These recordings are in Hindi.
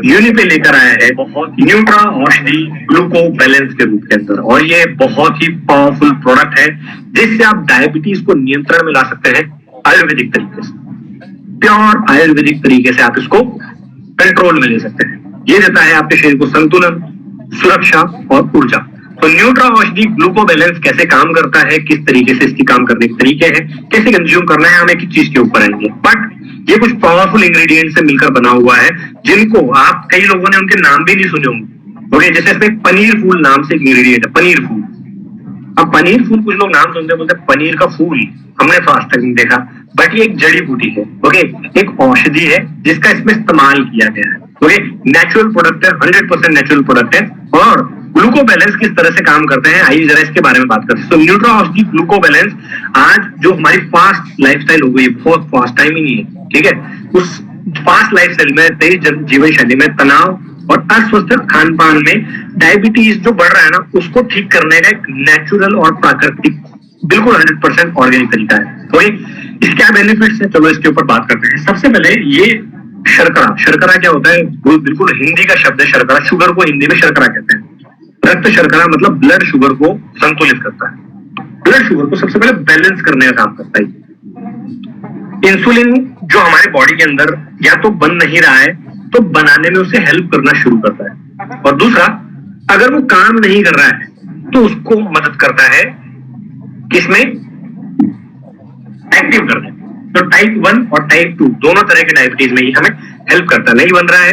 यूनिपे लेकर आया है न्यूट्रा औषधि ग्लूको बैलेंस के रूप के अंदर, और ये बहुत ही पावरफुल प्रोडक्ट है जिससे आप डायबिटीज को नियंत्रण में ला सकते हैं आयुर्वेदिक तरीके से। प्योर आयुर्वेदिक तरीके से आप इसको कंट्रोल में ले सकते हैं। ये देता है आपके शरीर को संतुलन, सुरक्षा और ऊर्जा। तो न्यूट्रा औषधि ग्लूको बैलेंस कैसे काम करता है, किस तरीके से इसकी काम करने के तरीके हैं, कैसे कंज्यूम करना है, हम एक चीज के ऊपर आएंगे। बट ये कुछ पावरफुल इंग्रेडिएंट से मिलकर बना हुआ है जिनको आप कई लोगों ने उनके नाम भी नहीं सुने होंगे। ओके, जैसे इसमें पनीर फूल नाम से एक इंग्रेडिएंट है, पनीर फूल। अब पनीर फूल कुछ लोग नाम सुनते हैं, बोलते हैं पनीर का फूल, हमने तो आज तक नहीं देखा, बट ये एक जड़ी बूटी है। ओके, एक औषधि है जिसका इसमें इस्तेमाल किया गया है। ओके, नेचुरल प्रोडक्ट है, 100% नेचुरल प्रोडक्ट है। और ग्लूको बैलेंस किस तरह से काम करते हैं, आइए जरा इसके बारे में बात करते हैं। तो न्यूट्रा औषधि ग्लूको बैलेंस, आज जो हमारी फास्ट लाइफस्टाइल हो गई, बहुत फास्ट टाइम ही नहीं है, ठीक है, उस फास्ट लाइफस्टाइल में, तेज जीवन शैली में, तनाव और अस्वस्थ खान पान में डायबिटीज जो बढ़ रहा है ना, उसको ठीक करने का एक नेचुरल और प्राकृतिक, बिल्कुल 100% ऑर्गेनिक तरीका है। तो इसके क्या बेनिफिट्स है, चलो इसके ऊपर बात करते हैं। सबसे पहले ये शर्करा, शर्करा क्या होता है, बिल्कुल हिंदी का शब्द है शर्करा। शुगर को हिंदी में शर्करा कहते हैं। रक्त शर्करा मतलब ब्लड शुगर को संतुलित करता है, ब्लड शुगर को सबसे पहले बैलेंस करने का काम करता है। इंसुलिन जो हमारे बॉडी के अंदर या तो बन नहीं रहा है, तो बनाने में उसे हेल्प करना शुरू करता है। और दूसरा, अगर वो काम नहीं कर रहा है तो उसको मदद करता है किसमें, एक्टिव करने। तो टाइप 1 और टाइप 2 दोनों तरह के डायबिटीज में ही हमें हेल्प करता है। नहीं बन रहा है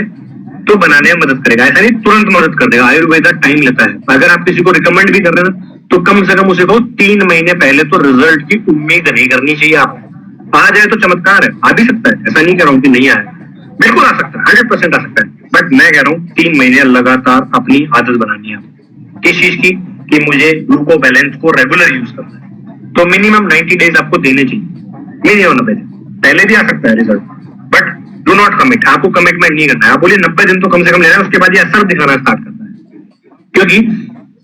तो बनाने में मदद करेगा, ऐसा नहीं तुरंत मदद कर देगा, आयुर्वेदा टाइम लेता है। अगर आप किसी को रिकमेंड भी कर रहे हैं तो कम से कम उसे कहो 3 महीने पहले तो रिजल्ट की उम्मीद नहीं करनी चाहिए। आप आ जाए तो चमत्कार है, आ भी सकता है, ऐसा नहीं कह रहा हूं कि नहीं आया, बिल्कुल आ सकता है, 100% आ सकता है। बट मैं कह रहा हूँ 3 महीने लगातार अपनी आदत बनानी है। किस चीज की, कि मुझे ग्लूको बैलेंस को रेगुलर यूज करना है। तो मिनिमम 90 डेज आपको देने चाहिए, मिनिमम 90 दिन। पहले भी आ सकता है result, but do not commit, आपको कमिटमेंट नहीं करना है। आप बोलिए 90 दिन तो कम से कम लेना है, उसके बाद ये असर दिखाना स्टार्ट करता है। क्योंकि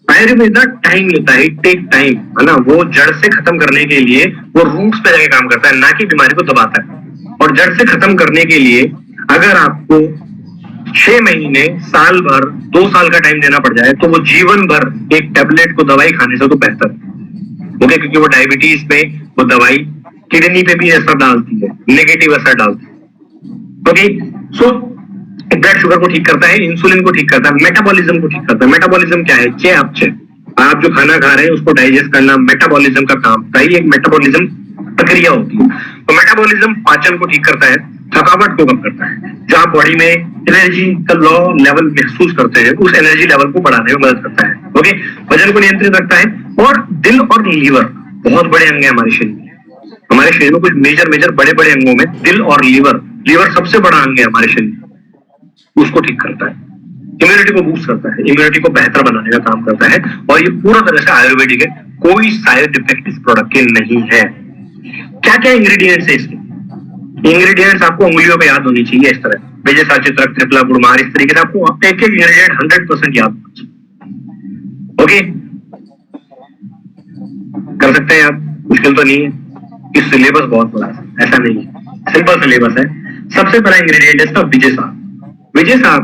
आयुर्वेदा टाइम लेता है, टेक टाइम, है ना। वो जड़ से खत्म करने के लिए वो रूट्स पे जाके काम करता है, ना कि बीमारी को दबाता है। और जड़ से खत्म करने के लिए अगर आपको 6 महीने, साल भर, 2 साल का टाइम देना पड़ जाए, तो वो जीवन भर एक टेबलेट को दवाई खाने से तो बेहतर है। ओके, क्योंकि वो डायबिटीज पे वो दवाई किडनी पे भी असर डालती है, नेगेटिव असर डालती है। ओके, सो ब्लड शुगर को ठीक करता है, इंसुलिन को ठीक करता है, मेटाबॉलिज्म को ठीक करता है। मेटाबॉलिज्म क्या है, चयापचय, आप जो खाना खा रहे हैं उसको डाइजेस्ट करना मेटाबॉलिज्म का काम होता है। ये एक मेटाबॉलिज्म प्रक्रिया होती है। तो मेटाबॉलिज्म पाचन को ठीक करता है, थकावट को कम करता है। जो आप बॉडी में एनर्जी का लो लेवल महसूस करते हैं, उस एनर्जी लेवल को बढ़ाने में मदद करता है। ओके, वजन को नियंत्रित रखता है। और दिल और लीवर बहुत बड़े अंग है हमारे शरीर में। हमारे शरीर में कुछ मेजर बड़े बड़े अंगों में दिल और लीवर सबसे बड़ा अंग है हमारे शरीर, उसको ठीक करता है। इम्यूनिटी को बूस्ट करता है, इम्यूनिटी को बेहतर बनाने का काम करता है। और ये पूरा तरह से आयुर्वेदिक है, कोई साइड इफेक्ट इस प्रोडक्ट के नहीं है। क्या क्या इंग्रेडिएंट्स है इसके, इंग्रेडिएंट्स आपको उंगलियों पे याद होनी चाहिए। इस तरह विजय साचित्रक, त्रिफला, गुड़मार, इस तरीके से आपको एक इंग्रेडिएंट 100% याद होना चाहिए। ओके, कर सकते हैं आप, मुश्किल तो नहीं है। इस सिलेबस बहुत बड़ा है, ऐसा नहीं है, सिंपल सिलेबस है। सबसे पहला इंग्रेडिएंट है इसका विजय साग। विजय साग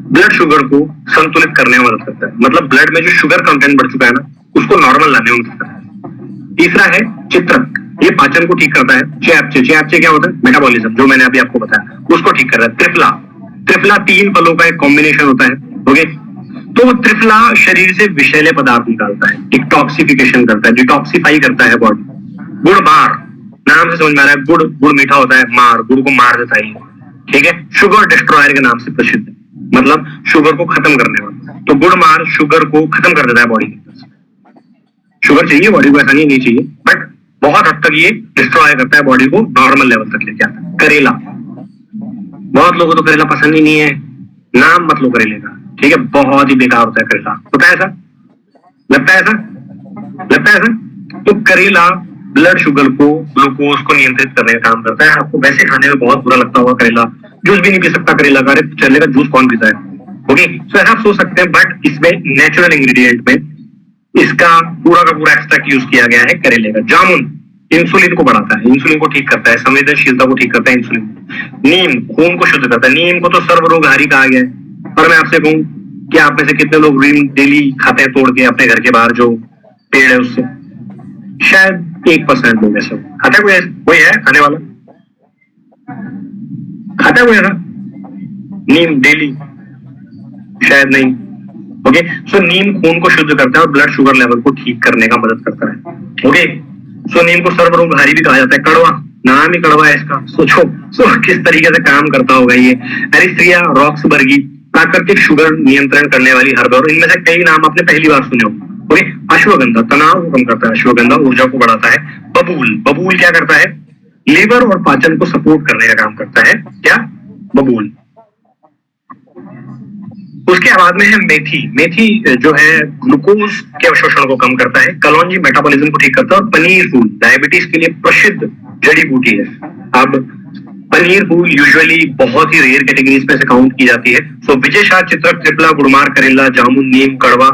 ब्लड शुगर को संतुलित करने में मदद करता है, मतलब ब्लड में जो शुगर कंटेंट बढ़ चुका है ना, उसको नॉर्मल लाने में मदद करता है। तीसरा है चित्रक, ये पाचन को ठीक करता है। चयापचय क्या होता है, मेटाबॉलिज्म, जो मैंने अभी आपको बताया, उसको ठीक कर रहा है। त्रिफला 3 फलों का एक कॉम्बिनेशन होता है। ओके, तो त्रिफला शरीर से विषैले पदार्थ निकालता है, डिटॉक्सिफिकेशन करता है, डिटॉक्सिफाई करता है बॉडी। गुड़ मार, नाम से समझ में आ रहा है, गुड़ मीठा होता है, मार गुड़ को मार देता है, ठीक है। शुगर डिस्ट्रॉयर के नाम से प्रसिद्ध है, मतलब शुगर को खत्म करने वाला। तो गुड़ मार शुगर को खत्म कर देता है बॉडी के अंदर। शुगर चाहिए बॉडी को, ऐसा नहीं चाहिए, बट बहुत हद तक ये डिस्ट्रॉय करता है बॉडी को, नॉर्मल लेवल तक लेके आता है। करेला, बहुत लोगों को तो करेला पसंद ही नहीं है, नाम मत लो करेले का, ठीक है, बहुत ही बेकार होता है करेला। होता है ऐसा, लगता है ऐसा। तो करेला ब्लड शुगर को, ग्लूकोज को नियंत्रित करने का काम करता है। आपको वैसे खाने में बहुत बुरा लगता होगा करेला, जूस भी नहीं पी सकता करेला का, चलेगा जूस कौन पीता है। ओके, तो ऐसा आप सोच सकते हैं, बट इसमें नेचुरल इंग्रेडिएंट में इसका पूरा का पूरा एक्सट्रैक्ट यूज किया गया है करेले का। इंसुलिन को बढ़ाता है, इंसुलिन को ठीक करता है, संवेदनशीलता को ठीक करता है इंसुलिन। नीम खून को शुद्ध करता है, नीम को तो सर्वरोगहारी कहा गया है। और मैं आपसे कहूं कि आप में से कितने लोग नीम डेली खाते हैं तोड़ के अपने घर के बाहर जो पेड़ है उससे? शायद 1% लोग ऐसे खाता कोई है खाने वाला? खाता कोई है ना नीम डेली? शायद नहीं। ओके, सो नीम खून को शुद्ध करता है और ब्लड शुगर लेवल को ठीक करने का मदद करता है। ओके, सो नीम को सर्वरोगहारी भी कहा जाता है। कड़वा, नाम ही कड़वा है इसका। सोचो किस तरीके से काम करता होगा ये। एरिस्ट्रिया रॉक्सबर्गी प्राकृतिक शुगर नियंत्रण करने वाली हर्ब, और इनमें से कई नाम आपने पहली बार सुने हो। ओके, अश्वगंधा तनाव को कम करता है, अश्वगंधा ऊर्जा को बढ़ाता है। बबूल, बबूल क्या करता है? लीवर और पाचन को सपोर्ट करने का काम करता है। क्या? बबूल। उसके बाद में है मेथी। मेथी जो है ग्लूकोज के अवशोषण को कम करता है। कलौंजी मेटाबॉलिज्म को ठीक करता है। और पनीर फूल डायबिटीज के लिए प्रसिद्ध जड़ी बूटी है। अब पनीर फूल यूजुअली बहुत ही रेयर कैटेगरीज में से काउंट की जाती है। सो विजय शाह, चित्रक, त्रिफला, गुड़मार, करेला, जामुन, नीम, कड़वा,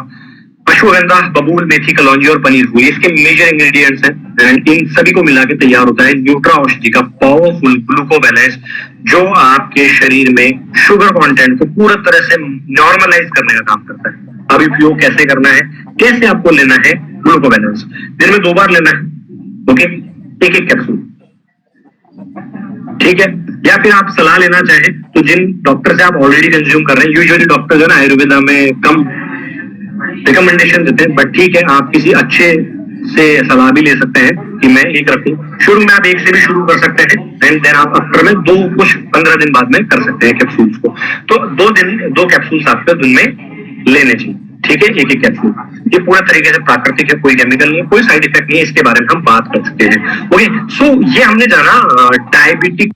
अश्वगंधा, बबूल, मेथी, कलौंजी और पनीर फूल इसके मेजर इंग्रेडिएंट्स हैं। एंड इन सभी को मिला के तैयार होता है न्यूट्रा औषधि का पावरफुल ग्लूकोबैलेंस, जो आपके शरीर में शुगर कंटेंट को पूरा तरह से नॉर्मलाइज करने का काम करता है। अब उपयोग कैसे करना है, कैसे आपको लेना है ग्लूकोबैलेंस? दिन में 2 बार लेना है। ओके, एक कैप्सूल, ठीक है। या फिर आप सलाह लेना चाहें तो जिन डॉक्टर से आप ऑलरेडी कंज्यूम कर रहे हैं, यूजुअली डॉक्टर जो है ना आयुर्वेदा में कम रिकमेंडेशन देते हैं, बट ठीक है आप किसी अच्छे से सलाह भी ले सकते हैं कि मैं एक रखूं। शुरू में आप एक से भी शुरू कर सकते हैं, एंड देन आप आफ्टर में 15 दिन बाद में कर सकते हैं कैप्सूल्स को। तो 2 कैप्सूल्स आपको दिन में लेने चाहिए, ठीक है, एक कैप्सूल। ये पूरा तरीके से प्राकृतिक है, कोई केमिकल नहीं है, कोई साइड इफेक्ट नहीं है, इसके बारे में हम बात कर सकते हैं। ओके, सो ये हमने जाना डायबिटिक